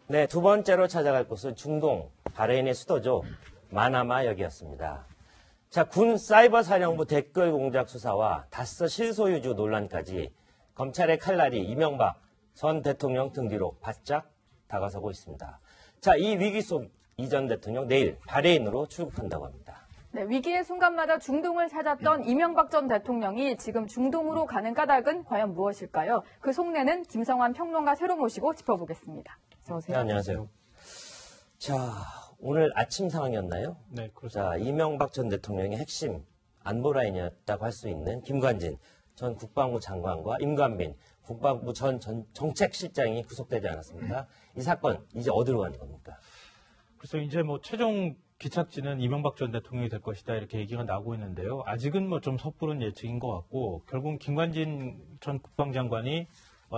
네, 두 번째로 찾아갈 곳은 중동, 바레인의 수도죠. 마나마역이었습니다. 자, 군 사이버 사령부 댓글 공작 수사와 다스 실소유주 논란까지 검찰의 칼날이 이명박 전 대통령 등 뒤로 바짝 다가서고 있습니다. 자, 이 위기 속 이 전 대통령 내일 바레인으로 출국한다고 합니다. 네, 위기의 순간마다 중동을 찾았던 이명박 전 대통령이 지금 중동으로 가는 까닭은 과연 무엇일까요? 그 속내는 김성환 평론가 새로 모시고 짚어보겠습니다. 어서 오세요. 네, 안녕하세요. 자, 오늘 아침 상황이었나요? 네, 그렇습니다. 자, 이명박 전 대통령의 핵심 안보라인이었다고 할 수 있는 김관진 전 국방부 장관과 임관빈 국방부 전 정책실장이 구속되지 않았습니다. 이 사건 이제 어디로 가는 겁니까? 그래서 이제 뭐 최종 기착지는 이명박 전 대통령이 될 것이다 이렇게 얘기가 나오고 있는데요. 아직은 뭐 좀 섣부른 예측인 것 같고 결국 김관진 전 국방장관이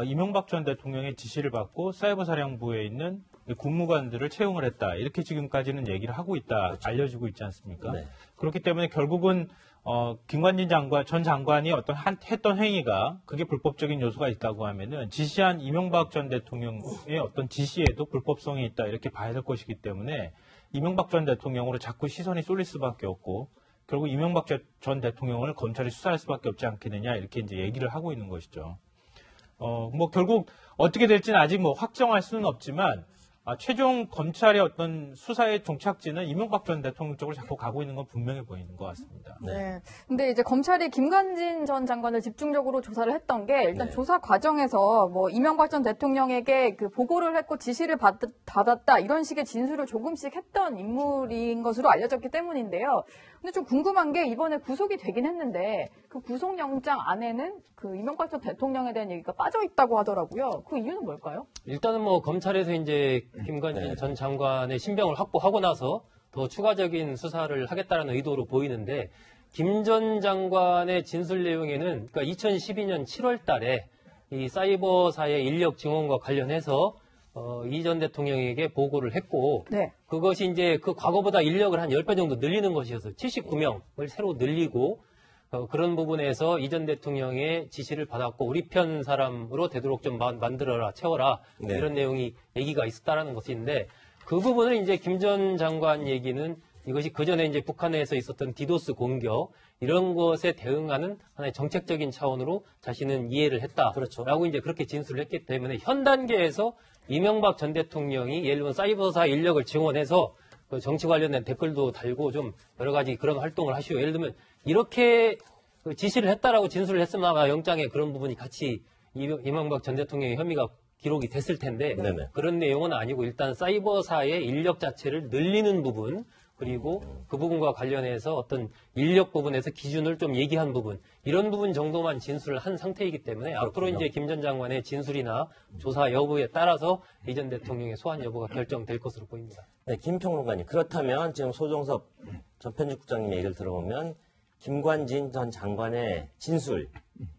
이명박 전 대통령의 지시를 받고 사이버 사령부에 있는 군무관들을 채용을 했다. 이렇게 지금까지는 얘기를 하고 있다. 그렇죠. 알려지고 있지 않습니까? 네. 그렇기 때문에 결국은 김관진 전 장관이 했던 행위가 그게 불법적인 요소가 있다고 하면은 지시한 이명박 전 대통령의 어떤 지시에도 불법성이 있다. 이렇게 봐야 될 것이기 때문에 이명박 전 대통령으로 자꾸 시선이 쏠릴 수밖에 없고 결국 이명박 전 대통령을 검찰이 수사할 수밖에 없지 않겠느냐. 이렇게 이제 얘기를 하고 있는 것이죠. 뭐 결국 어떻게 될지는 아직 뭐 확정할 수는 없지만 최종 검찰의 어떤 수사의 종착지는 이명박 전 대통령 쪽으로 자꾸 가고 있는 건 분명해 보이는 것 같습니다. 네. 근데 이제 검찰이 김관진 전 장관을 집중적으로 조사를 했던 게 일단 네. 조사 과정에서 뭐 이명박 전 대통령에게 그 보고를 했고 지시를 받았다 이런 식의 진술을 조금씩 했던 인물인 것으로 알려졌기 때문인데요. 근데 좀 궁금한 게 이번에 구속이 되긴 했는데 그 구속영장 안에는 그 이명박 전 대통령에 대한 얘기가 빠져 있다고 하더라고요. 그 이유는 뭘까요? 일단은 뭐 검찰에서 이제 김관진 전 장관의 신병을 확보하고 나서 더 추가적인 수사를 하겠다는 의도로 보이는데 김 전 장관의 진술 내용에는 그러니까 2012년 7월 달에 이 사이버사의 인력 증원과 관련해서 이 전 대통령에게 보고를 했고 네. 그것이 이제 그 과거보다 인력을 한 10배 정도 늘리는 것이어서 79명을 새로 늘리고 그런 부분에서 이 전 대통령의 지시를 받았고 우리 편 사람으로 되도록 좀 만들어라, 채워라 네. 이런 내용이 얘기가 있었다라는 것인데 그 부분을 이제 김 전 장관 얘기는 이것이 그 전에 이제 북한에서 있었던 디도스 공격 이런 것에 대응하는 하나의 정책적인 차원으로 자신은 이해를 했다라고 그렇죠. 이제 그렇게 진술을 했기 때문에 현 단계에서 이명박 전 대통령이 예를 들면 사이버사 인력을 증원해서 그 정치 관련된 댓글도 달고 좀 여러 가지 그런 활동을 하시오. 예를 들면 이렇게 지시를 했다라고 진술을 했으면 아마 영장에 그런 부분이 같이 이명박 전 대통령의 혐의가 기록이 됐을 텐데 네네. 그런 내용은 아니고 일단 사이버사의 인력 자체를 늘리는 부분 그리고 그 부분과 관련해서 어떤 인력 부분에서 기준을 좀 얘기한 부분 이런 부분 정도만 진술을 한 상태이기 때문에 앞으로 이제 김 전 장관의 진술이나 조사 여부에 따라서 이 전 대통령의 소환 여부가 결정될 것으로 보입니다. 네, 김 평론가님. 그렇다면 지금 소종섭 전 편집국장님 얘기를 들어보면 김관진 전 장관의 진술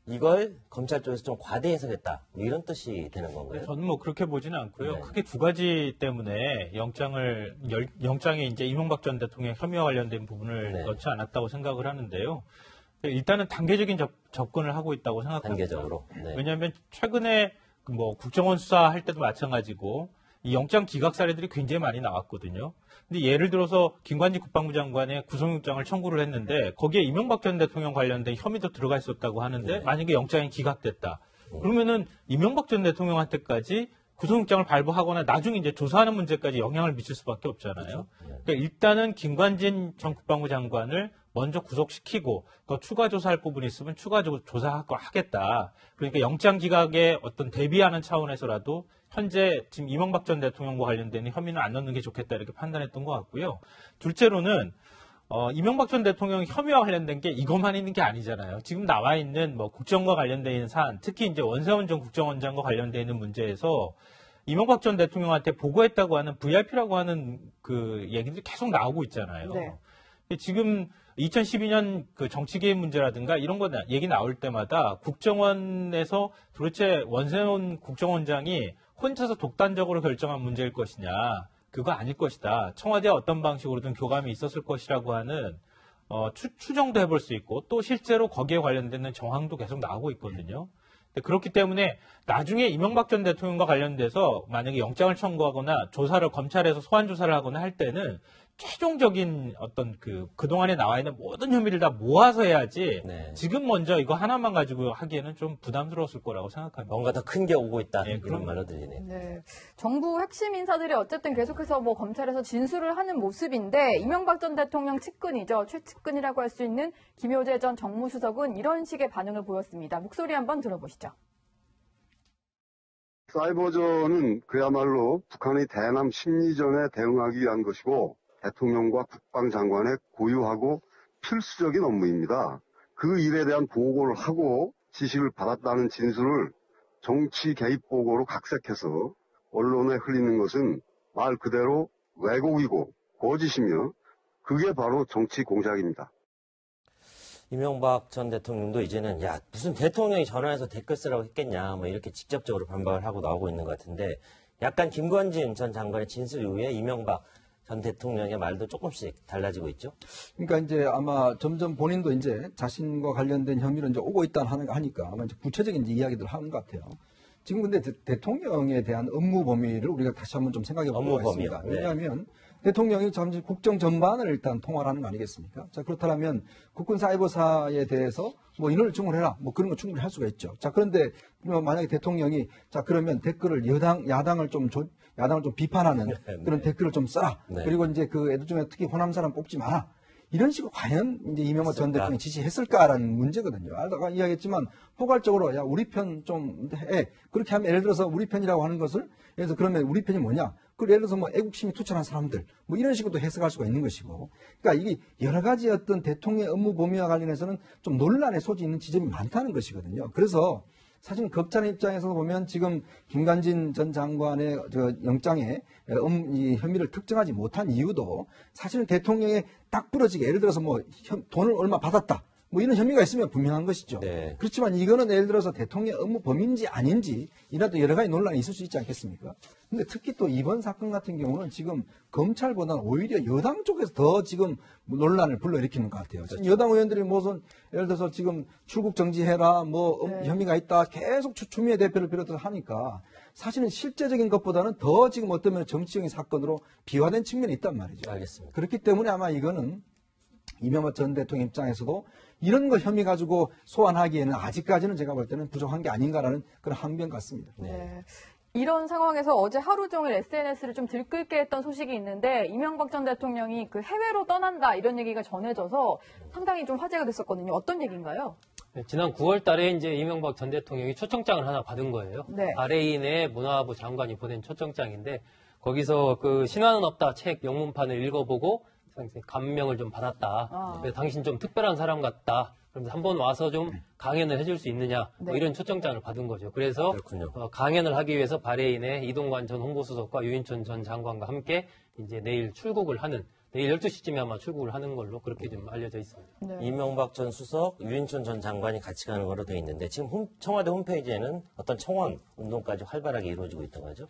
이걸 검찰 쪽에서 좀 과대 해석했다 이런 뜻이 되는 건가요? 저는 뭐 그렇게 보지는 않고요. 네. 크게 두 가지 때문에 영장에 이제 이명박 전 대통령 혐의와 관련된 부분을 네. 넣지 않았다고 생각을 하는데요. 일단은 단계적인 접근을 하고 있다고 생각합니다. 단계적으로. 네. 왜냐하면 최근에 뭐 국정원 수사할 때도 마찬가지고 이 영장 기각 사례들이 굉장히 많이 나왔거든요. 근데 예를 들어서 김관진 국방부 장관의 구속영장을 청구를 했는데 거기에 이명박 전 대통령 관련된 혐의도 들어가 있었다고 하는데 만약에 영장이 기각됐다. 그러면은 이명박 전 대통령한테까지 구속영장을 발부하거나 나중에 이제 조사하는 문제까지 영향을 미칠 수밖에 없잖아요. 그러니까 일단은 김관진 전 국방부 장관을 먼저 구속시키고 더 추가 조사할 부분이 있으면 추가적으로 조사하겠다. 그러니까 영장 기각에 어떤 대비하는 차원에서라도 현재 지금 이명박 전 대통령과 관련된 혐의는 안 넣는 게 좋겠다 이렇게 판단했던 것 같고요. 둘째로는 이명박 전 대통령 혐의와 관련된 게 이것만 있는 게 아니잖아요. 지금 나와 있는 뭐 국정과 관련된 있는 사안, 특히 이제 원세훈 전 국정원장과 관련된 있는 문제에서 이명박 전 대통령한테 보고했다고 하는 VIP라고 하는 그 얘기들이 계속 나오고 있잖아요. 네. 지금 2012년 그 정치개입 문제라든가 이런 거 얘기 나올 때마다 국정원에서 도대체 원세훈 국정원장이 혼자서 독단적으로 결정한 문제일 것이냐, 그거 아닐 것이다. 청와대와 어떤 방식으로든 교감이 있었을 것이라고 하는 추정도 해볼 수 있고 또 실제로 거기에 관련된 정황도 계속 나오고 있거든요. 그렇기 때문에 나중에 이명박 전 대통령과 관련돼서 만약에 영장을 청구하거나 조사를 검찰에서 소환 조사를 하거나 할 때는 최종적인 어떤 그동안에 나와 있는 모든 혐의를 다 모아서 해야지 네. 지금 먼저 이거 하나만 가지고 하기에는 좀 부담스러웠을 거라고 생각합니다. 뭔가 더 큰 게 오고 있다. 네, 이런 그럼요. 말로 들리네요. 네. 정부 핵심 인사들이 어쨌든 계속해서 뭐 검찰에서 진술을 하는 모습인데 이명박 전 대통령 측근이죠. 최측근이라고 할 수 있는 김효재 전 정무수석은 이런 식의 반응을 보였습니다. 목소리 한번 들어보시죠. 사이버전은 그야말로 북한의 대남 심리전에 대응하기 위한 것이고 대통령과 국방장관의 고유하고 필수적인 업무입니다. 그 일에 대한 보고를 하고 지시를 받았다는 진술을 정치 개입 보고로 각색해서 언론에 흘리는 것은 말 그대로 왜곡이고 거짓이며 그게 바로 정치 공작입니다. 이명박 전 대통령도 이제는 야 무슨 대통령이 전화해서 댓글 쓰라고 했겠냐 뭐 이렇게 직접적으로 반박을 하고 나오고 있는 것 같은데 약간 김관진 전 장관의 진술 이후에 이명박 전 대통령의 말도 조금씩 달라지고 있죠. 그러니까 이제 아마 점점 본인도 이제 자신과 관련된 혐의로 이제 오고 있다 하니까 아마 이제 구체적인 이제 이야기들을 하는 것 같아요. 지금 근데 대통령에 대한 업무 범위를 우리가 다시 한번 좀 생각해 볼 필요가 있습니다. 네. 왜냐하면 대통령이 잠시 국정 전반을 일단 통화를 하는 거 아니겠습니까? 자, 그렇다면 국군 사이버사에 대해서 뭐 인원을 증원해라. 뭐 그런 거 충분히 할 수가 있죠. 자, 그런데 만약에 대통령이 자, 그러면 댓글을 야당을 좀 비판하는 그런 댓글을 좀 써라. 네. 그리고 이제 그 애들 중에 특히 호남 사람 뽑지 마라. 이런 식으로 과연 이제 이명박 전 대통령이 지시했을까라는 문제거든요. 아까 이야기했지만 포괄적으로 야 우리 편 좀 해. 그렇게 하면 예를 들어서 우리 편이라고 하는 것을 예를 들어서 그러면 우리 편이 뭐냐? 그 예를 들어서 뭐 애국심이 투철한 사람들 뭐 이런 식으로 해석할 수가 있는 것이고. 그러니까 이게 여러 가지 어떤 대통령의 업무 범위와 관련해서는 좀 논란의 소지 있는 지점이 많다는 것이거든요. 그래서 사실 검찰의 입장에서 보면 지금 김관진 전 장관의 영장에 이 혐의를 특정하지 못한 이유도 사실은 대통령의 딱 부러지게 예를 들어서 뭐 돈을 얼마 받았다. 뭐 이런 혐의가 있으면 분명한 것이죠. 네. 그렇지만 이거는 예를 들어서 대통령 업무 범위인지 아닌지 이라도 여러 가지 논란이 있을 수 있지 않겠습니까? 근데 특히 또 이번 사건 같은 경우는 지금 검찰보다는 오히려 여당 쪽에서 더 지금 논란을 불러일으키는 것 같아요. 그렇죠. 여당 의원들이 무슨 예를 들어서 지금 출국 정지해라 뭐 혐의가 있다 계속 추미애 대표를 비롯해서 하니까 사실은 실제적인 것보다는 더 지금 어떤 면에 정치적인 사건으로 비화된 측면이 있단 말이죠. 알겠습니다. 그렇기 때문에 아마 이거는 이명박 전 대통령 입장에서도 이런 거 혐의 가지고 소환하기에는 아직까지는 제가 볼 때는 부족한 게 아닌가라는 그런 항변 같습니다. 네. 이런 상황에서 어제 하루 종일 SNS를 좀 들끓게 했던 소식이 있는데 이명박 전 대통령이 그 해외로 떠난다 이런 얘기가 전해져서 상당히 좀 화제가 됐었거든요. 어떤 얘기인가요? 네, 지난 9월 달에 이제 이명박 전 대통령이 초청장을 하나 받은 거예요. 네. 바레인의 문화부 장관이 보낸 초청장인데 거기서 그 신화는 없다 책 영문판을 읽어보고 감명을 좀 받았다. 그래서 당신 좀 특별한 사람 같다. 그러면서 한번 와서 좀 강연을 해줄 수 있느냐. 뭐 네. 이런 초청장을 받은 거죠. 그래서 그렇군요. 강연을 하기 위해서 바레인의 이동관 전 홍보수석과 유인촌 전 장관과 함께 이제 내일 출국을 하는 내일 12시쯤에 아마 출국을 하는 걸로 그렇게 좀 알려져 있습니다. 네. 이명박 전 수석, 유인촌 전 장관이 같이 가는 거로 되어 있는데 지금 청와대 홈페이지에는 어떤 청원 운동까지 활발하게 이루어지고 있다고 하죠.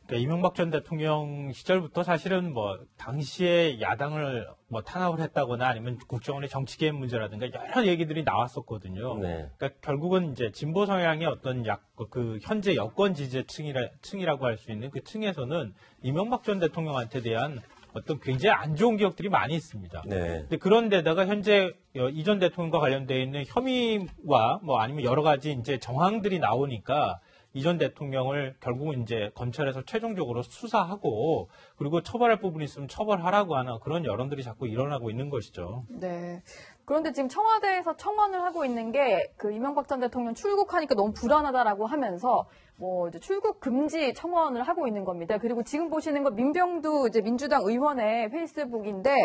그러니까 이명박 전 대통령 시절부터 사실은 뭐 당시에 야당을 뭐 탄압을 했다거나 아니면 국정원의 정치 개입 문제라든가 여러 얘기들이 나왔었거든요. 네. 그러니까 결국은 이제 진보 성향의 어떤 그 현재 여권 지지층이라고 할 수 있는 그 층에서는 이명박 전 대통령한테 대한 어떤 굉장히 안 좋은 기억들이 많이 있습니다. 네. 근데 그런데다가 현재 이전 대통령과 관련되어 있는 혐의와 뭐 아니면 여러 가지 이제 정황들이 나오니까 이전 대통령을 결국은 이제 검찰에서 최종적으로 수사하고 그리고 처벌할 부분이 있으면 처벌하라고 하는 그런 여론들이 자꾸 일어나고 있는 것이죠. 네. 그런데 지금 청와대에서 청원을 하고 있는 게 그 이명박 전 대통령 출국하니까 너무 불안하다라고 하면서 뭐 이제 출국 금지 청원을 하고 있는 겁니다. 그리고 지금 보시는 건 민병두 이제 민주당 의원의 페이스북인데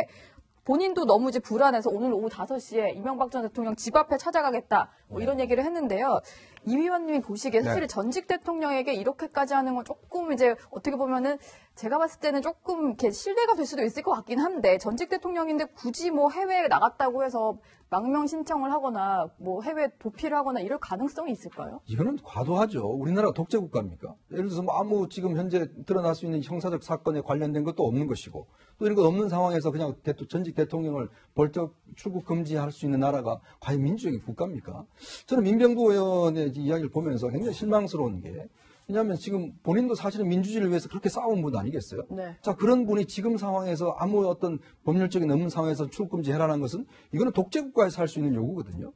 본인도 너무 이제 불안해서 오늘 오후 5시에 이명박 전 대통령 집 앞에 찾아가겠다 뭐 이런 얘기를 했는데요. 이 위원님이 보시기에 사실 전직 대통령에게 이렇게까지 하는 건 조금 이제 어떻게 보면은 제가 봤을 때는 조금 이렇게 신뢰가 될 수도 있을 것 같긴 한데 전직 대통령인데 굳이 뭐 해외에 나갔다고 해서 망명 신청을 하거나 뭐 해외 도피를 하거나 이럴 가능성이 있을까요? 이거는 과도하죠. 우리나라가 독재 국가입니까? 예를 들어서 뭐 아무 지금 현재 드러날 수 있는 형사적 사건에 관련된 것도 없는 것이고 또 이런 거 없는 상황에서 그냥 전직 대통령을 벌적 출국 금지할 수 있는 나라가 과연 민주적인 국가입니까? 저는 민병두 의원의 이야기를 보면서 굉장히 실망스러운 게 왜냐하면 지금 본인도 사실은 민주주의를 위해서 그렇게 싸운 분 아니겠어요? 네. 자, 그런 분이 지금 상황에서 아무 어떤 법률적인 없는 상황에서 출금지 해라는 것은 이거는 독재국가에서 할 수 있는 요구거든요.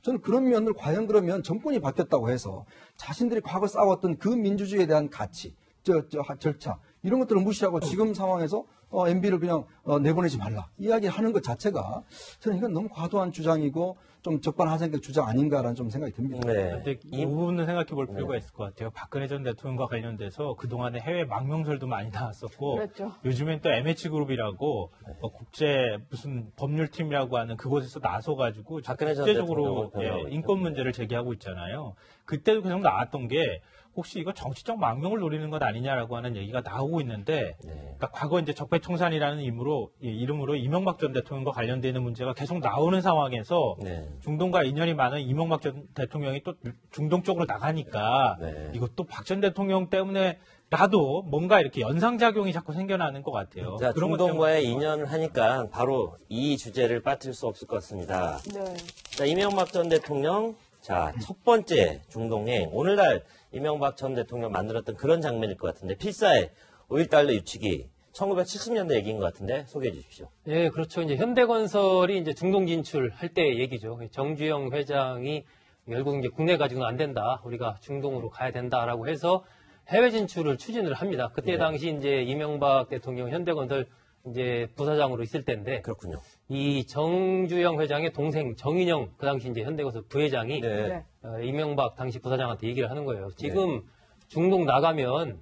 저는 그런 면을 과연 그러면 정권이 바뀌었다고 해서 자신들이 과거 싸웠던 그 민주주의에 대한 가치, 절차 이런 것들을 무시하고 지금 상황에서 MB를 그냥 내보내지 말라 이야기하는 것 자체가 저는 이건 너무 과도한 주장이고 좀 적반하장의 주장 아닌가라는 좀 생각이 듭니다. 네. 근데 이 부분은 생각해 볼 필요가 있을 것 같아요. 박근혜 전 대통령과 관련돼서 그동안에 해외 망명설도 많이 나왔었고 그랬죠. 요즘엔 또 MH그룹이라고 국제 무슨 법률팀이라고 하는 그곳에서 나서가지고 박근혜 전 국제적으로 대통령을 보내고 있죠. 인권 문제를 제기하고 있잖아요. 그때도 계속 나왔던 게 혹시 이거 정치적 망명을 노리는 것 아니냐라고 하는 얘기가 나오고 있는데, 그러니까 과거 이제 적폐청산이라는 이름으로 이명박 전 대통령과 관련되는 문제가 계속 나오는 상황에서 중동과 인연이 많은 이명박 전 대통령이 또 중동 쪽으로 나가니까 이것도 박 전 대통령 때문에라도 뭔가 이렇게 연상작용이 자꾸 생겨나는 것 같아요. 자, 그런 것 중동과의 때문에 인연을 하니까 바로 이 주제를 빠뜨릴 수 없을 것 같습니다. 네. 자, 이명박 전 대통령, 자, 첫 번째 중동행. 오늘날 이명박 전 대통령 만들었던 그런 장면일 것 같은데, 필사의 5.1달러 유치기, 1970년대 얘기인 것 같은데, 소개해 주십시오. 예, 그렇죠. 이제 현대건설이 이제 중동 진출할 때 얘기죠. 정주영 회장이 결국 이제 국내 가지고는 안 된다. 우리가 중동으로 가야 된다라고 해서 해외 진출을 추진을 합니다. 그때 당시 이제 이명박 대통령 현대건설 이제 부사장으로 있을 때인데, 그렇군요. 이 정주영 회장의 동생 정인영 그 당시 이제 현대건설 부회장이 네. 이명박 당시 부사장한테 얘기를 하는 거예요. 지금 중동 나가면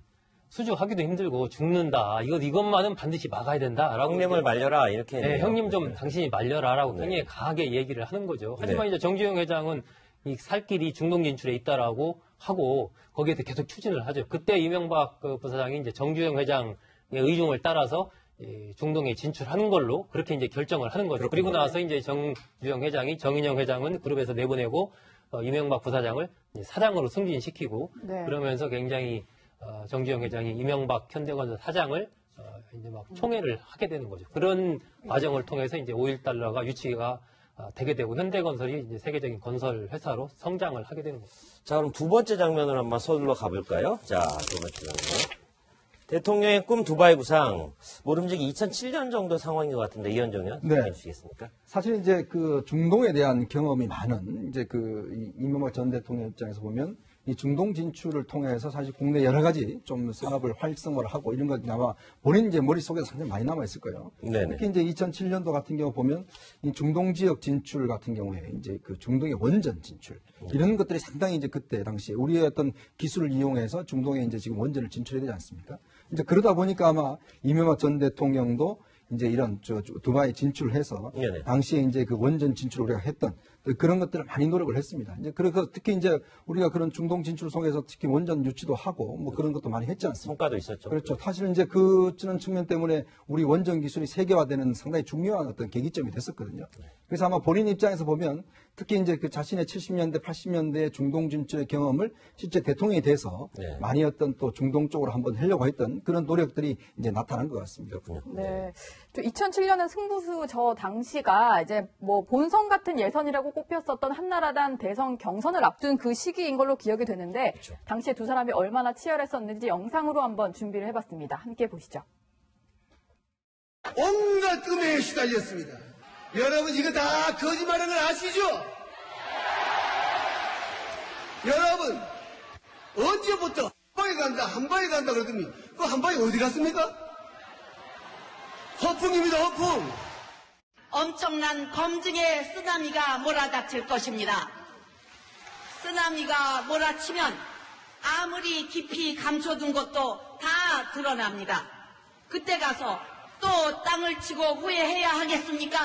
수주하기도 힘들고 죽는다. 이것만은 반드시 막아야 된다라고. 형님을 말려라 이렇게. 네, 했네요. 형님 좀 당신이 말려라라고 굉장히 강하게 얘기를 하는 거죠. 하지만 이제 정주영 회장은 이 살 길이 중동 진출에 있다라고 하고 거기에 대해 계속 추진을 하죠. 그때 이명박 그 부사장이 이제 정주영 회장의 의중을 따라서 중동에 진출하는 걸로 그렇게 이제 결정을 하는 거죠. 그리고 나서 이제 정주영 회장이 정인영 회장은 그룹에서 내보내고 이명박 부사장을 이제 사장으로 승진시키고 네. 그러면서 굉장히 정주영 회장이 이명박 현대건설 사장을 이제 막 총애를 하게 되는 거죠. 그런 과정을 통해서 이제 5.1달러가 유치가 되게 되고 현대건설이 이제 세계적인 건설 회사로 성장을 하게 되는 거죠. 자, 그럼 두 번째 장면으로 한번 서둘러 가볼까요? 자, 두 번째 장면. 대통령의 꿈 두바이 구상. 모름지기 2007년 정도 상황인 것 같은데, 이현정 의원 네. 얘기해 주시겠습니까? 사실 이제 그 중동에 대한 경험이 많은 이제 이명박 전 대통령 입장에서 보면 이 중동 진출을 통해서 사실 국내 여러 가지 좀 산업을 활성화하고 이런 것 아마 본인 이제 머릿속에 상당히 많이 남아있을 거예요. 네네. 특히 이제 2007년도 같은 경우 보면 이 중동 지역 진출 같은 경우에 이제 그 중동의 원전 진출 이런 것들이 상당히 이제 그때 당시에 우리의 어떤 기술을 이용해서 중동에 이제 지금 원전을 진출해야 되지 않습니까? 이제 그러다 보니까 아마 이명박 전 대통령도 이제 이런 두바이 진출을 해서 네네. 당시에 이제 그 원전 진출 우리가 했던 그런 것들을 많이 노력을 했습니다. 이제 그래서 특히 이제 우리가 그런 중동 진출 속에서 특히 원전 유치도 하고 뭐 그런 것도 많이 했지 않습니까? 성과도 있었죠. 그렇죠. 사실 이제 그런 측면 때문에 우리 원전 기술이 세계화되는 상당히 중요한 어떤 계기점이 됐었거든요. 그래서 아마 본인 입장에서 보면 특히 이제 그 자신의 70년대, 80년대 중동 진출의 경험을 실제 대통령이 돼서 많이 어떤 또 중동 쪽으로 한번 하려고 했던 그런 노력들이 이제 나타난 것 같습니다. 네. 2007년은 승부수 저 당시가 이제 뭐 본선 같은 예선이라고 꼽혔었던 한나라당 대선 경선을 앞둔 그 시기인 걸로 기억이 되는데 당시에 두 사람이 얼마나 치열했었는지 영상으로 한번 준비를 해봤습니다. 함께 보시죠. 온갖 꿈에 시달렸습니다. 여러분 이거 다 거짓말하는 걸 아시죠? 여러분 언제부터 한 방에 간다 그러더니 그 한 방에 어디 갔습니까? 허풍입니다, 허풍. 엄청난 검증의 쓰나미가 몰아닥칠 것입니다. 쓰나미가 몰아치면 아무리 깊이 감춰둔 것도 다 드러납니다. 그때 가서 또 땅을 치고 후회해야 하겠습니까?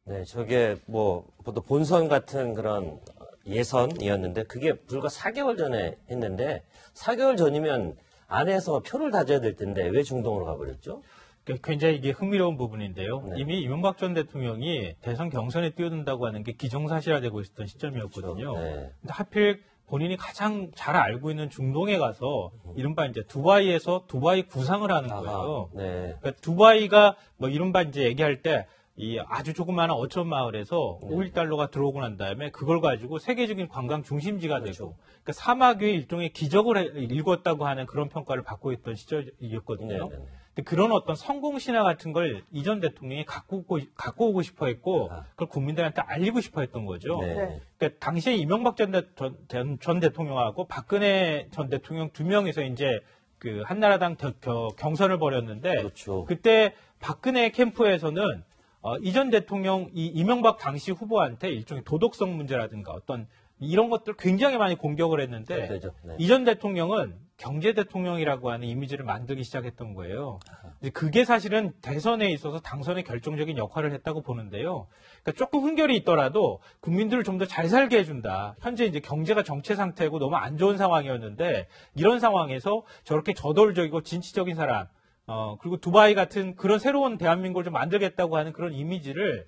네, 저게 뭐 보통 본선 같은 그런 예선이었는데 그게 불과 4개월 전에 했는데 4개월 전이면 안에서 표를 다져야 될 텐데 왜 중동으로 가버렸죠? 굉장히 이게 흥미로운 부분인데요. 네. 이미 이명박 전 대통령이 대선 경선에 뛰어든다고 하는 게 기정사실화되고 있었던 시점이었거든요. 네. 근데 하필 본인이 가장 잘 알고 있는 중동에 가서 이른바 이제 두바이에서 두바이 구상을 하는 거예요. 네. 그러니까 두바이가 뭐 이른바 이제 얘기할 때 이 아주 조그마한 어촌 마을에서 5.1달러가 들어오고 난 다음에 그걸 가지고 세계적인 관광 중심지가 되고 그러니까 사막 위의 일종의 기적을 일궜다고 하는 그런 평가를 받고 있던 시절이었거든요. 근데 그런 어떤 성공 신화 같은 걸 이전 대통령이 갖고 오고 싶어 했고 그걸 국민들한테 알리고 싶어 했던 거죠. 그러니까 당시에 이명박 전 대통령하고 박근혜 전 대통령 두 명이서 이제 그 한나라당 경선을 벌였는데 그렇죠. 그때 박근혜 캠프에서는 이전 대통령 이명박 당시 후보한테 일종의 도덕성 문제라든가 어떤 이런 것들 굉장히 많이 공격을 했는데 네. 이전 대통령은 경제 대통령이라고 하는 이미지를 만들기 시작했던 거예요. 그게 사실은 대선에 있어서 당선에 결정적인 역할을 했다고 보는데요. 그러니까 조금 훈결이 있더라도 국민들을 좀 더 잘 살게 해준다. 현재 이제 경제가 정체 상태고 너무 안 좋은 상황이었는데 이런 상황에서 저렇게 저돌적이고 진취적인 사람 그리고 두바이 같은 그런 새로운 대한민국을 좀 만들겠다고 하는 그런 이미지를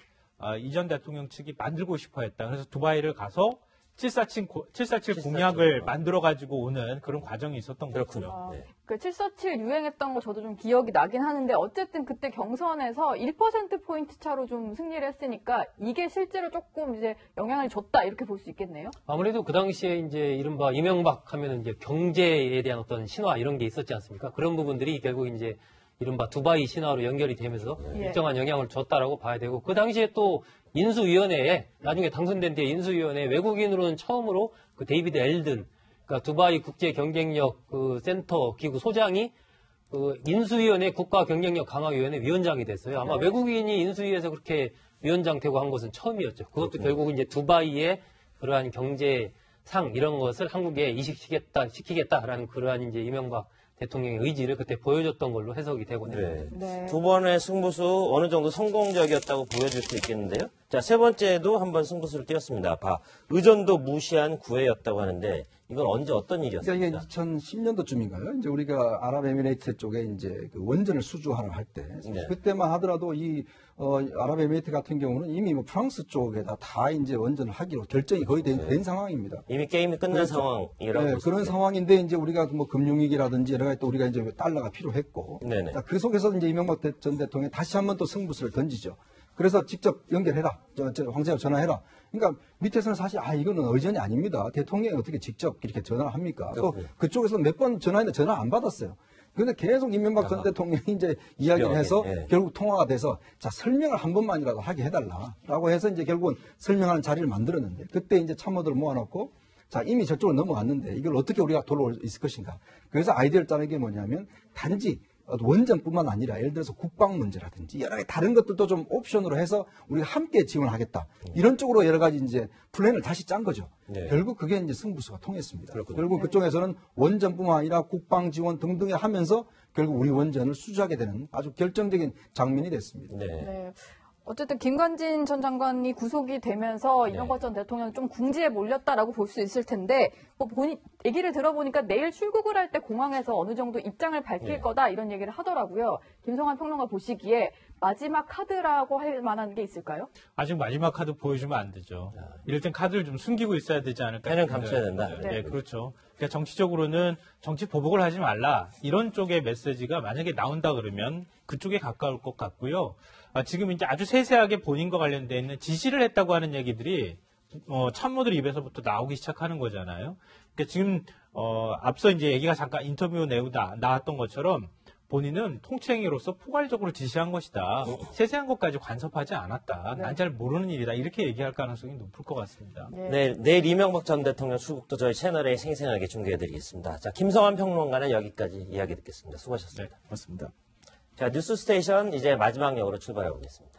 이전 대통령 측이 만들고 싶어 했다. 그래서 두바이를 가서 747 공약을 만들어가지고 오는 그런 과정이 있었던 거고요. 그 747 유행했던 거 저도 좀 기억이 나긴 하는데 어쨌든 그때 경선에서 1%포인트 차로 좀 승리를 했으니까 이게 실제로 조금 이제 영향을 줬다 이렇게 볼 수 있겠네요. 아무래도 그 당시에 이제 이른바 이명박 하면은 이제 경제에 대한 어떤 신화 이런 게 있었지 않습니까? 그런 부분들이 결국 이제 이른바 두바이 신화로 연결이 되면서 일정한 영향을 줬다라고 봐야 되고 그 당시에 또 인수위원회에 나중에 당선된 뒤에 인수위원회 외국인으로는 처음으로 그 데이비드 엘든 그러니까 두바이 국제 경쟁력 그 센터 기구 소장이 그 인수위원회 국가 경쟁력 강화위원회 위원장이 됐어요. 아마 외국인이 인수위에서 그렇게 위원장 되고 한 것은 처음이었죠. 그것도 결국 이제 두바이의 그러한 경제상 이런 것을 한국에 시키겠다라는 그러한 이제 이명박 대통령의 의지를 그때 보여줬던 걸로 해석이 되고 있습니다. 두 번의 승부수 어느 정도 성공적이었다고 보여줄 수 있겠는데요. 자, 세 번째도 한번 승부수를 띄웠습니다. 의전도 무시한 구애였다고 하는데 이건 언제 어떤 일이었습니까? 이게 2010년도쯤인가요? 이제 우리가 아랍에미레이트 쪽에 이제 그 원전을 수주하러 할 때 그때만 하더라도 이 아랍에미레이트 같은 경우는 이미 뭐 프랑스 쪽에다 다 이제 원전을 하기로 결정이 거의 된 상황입니다. 이미 게임이 끝난 상황이라고. 그런 상황인데 이제 우리가 뭐 금융위기라든지 여러 가지 또 우리가 이제 달러가 필요했고 자, 그 속에서 이제 이명박 전 대통령이 다시 한번 또 승부수를 던지죠. 그래서 직접 연결해라. 황제가 전화해라. 그러니까 밑에서는 사실 이거는 의전이 아닙니다. 대통령이 어떻게 직접 이렇게 전화를 합니까? 또 그쪽에서 몇 번 전화했는데 전화 안 받았어요. 그런데 계속 이명박 전 대통령이 이제 이야기를 해서 결국 통화가 돼서 자, 설명을 한 번만이라도 하게 해달라라고 해서 이제 결국은 설명하는 자리를 만들었는데 그때 이제 참모들을 모아놓고 자, 이미 저쪽으로 넘어왔는데 이걸 어떻게 우리가 돌아올 수 있을 것인가. 그래서 아이디어를 짜는 게 뭐냐면 단지 원전뿐만 아니라 예를 들어서 국방 문제라든지 여러 가지 다른 것들도 좀 옵션으로 해서 우리가 함께 지원하겠다. 이런 쪽으로 여러 가지 이제 플랜을 다시 짠 거죠. 결국 그게 이제 승부수가 통했습니다. 결국 그쪽에서는 원전뿐만 아니라 국방 지원 등등에 하면서 결국 우리 원전을 수주하게 되는 아주 결정적인 장면이 됐습니다. 어쨌든 김관진 전 장관이 구속이 되면서 이명박 전 대통령이 좀 궁지에 몰렸다라고 볼 수 있을 텐데 뭐 본인 얘기를 들어보니까 내일 출국을 할 때 공항에서 어느 정도 입장을 밝힐 거다 이런 얘기를 하더라고요. 김성환 평론가 보시기에 마지막 카드라고 할 만한 게 있을까요? 아직 마지막 카드 보여주면 안 되죠. 이럴 땐 카드를 좀 숨기고 있어야 되지 않을까? 펜을 감춰야 된다. 네, 그렇죠. 그러니까 정치적으로는 정치 보복을 하지 말라 이런 쪽의 메시지가 만약에 나온다 그러면 그쪽에 가까울 것 같고요. 지금 이제 아주 세세하게 본인과 관련돼 있는 지시를 했다고 하는 얘기들이 참모들 입에서부터 나오기 시작하는 거잖아요. 그러니까 지금 앞서 이제 얘기가 잠깐 인터뷰 내용 나왔던 것처럼 본인은 통치행위로서 포괄적으로 지시한 것이다. 세세한 것까지 간섭하지 않았다. 난 잘 모르는 일이다. 이렇게 얘기할 가능성이 높을 것 같습니다. 내일 이명박 전 대통령 출국도 저희 채널에 생생하게 중계해드리겠습니다. 자, 김성환 평론가는 여기까지 이야기 듣겠습니다. 수고하셨습니다. 고맙습니다. 자, 뉴스 스테이션 이제 마지막 역으로 출발해 보겠습니다.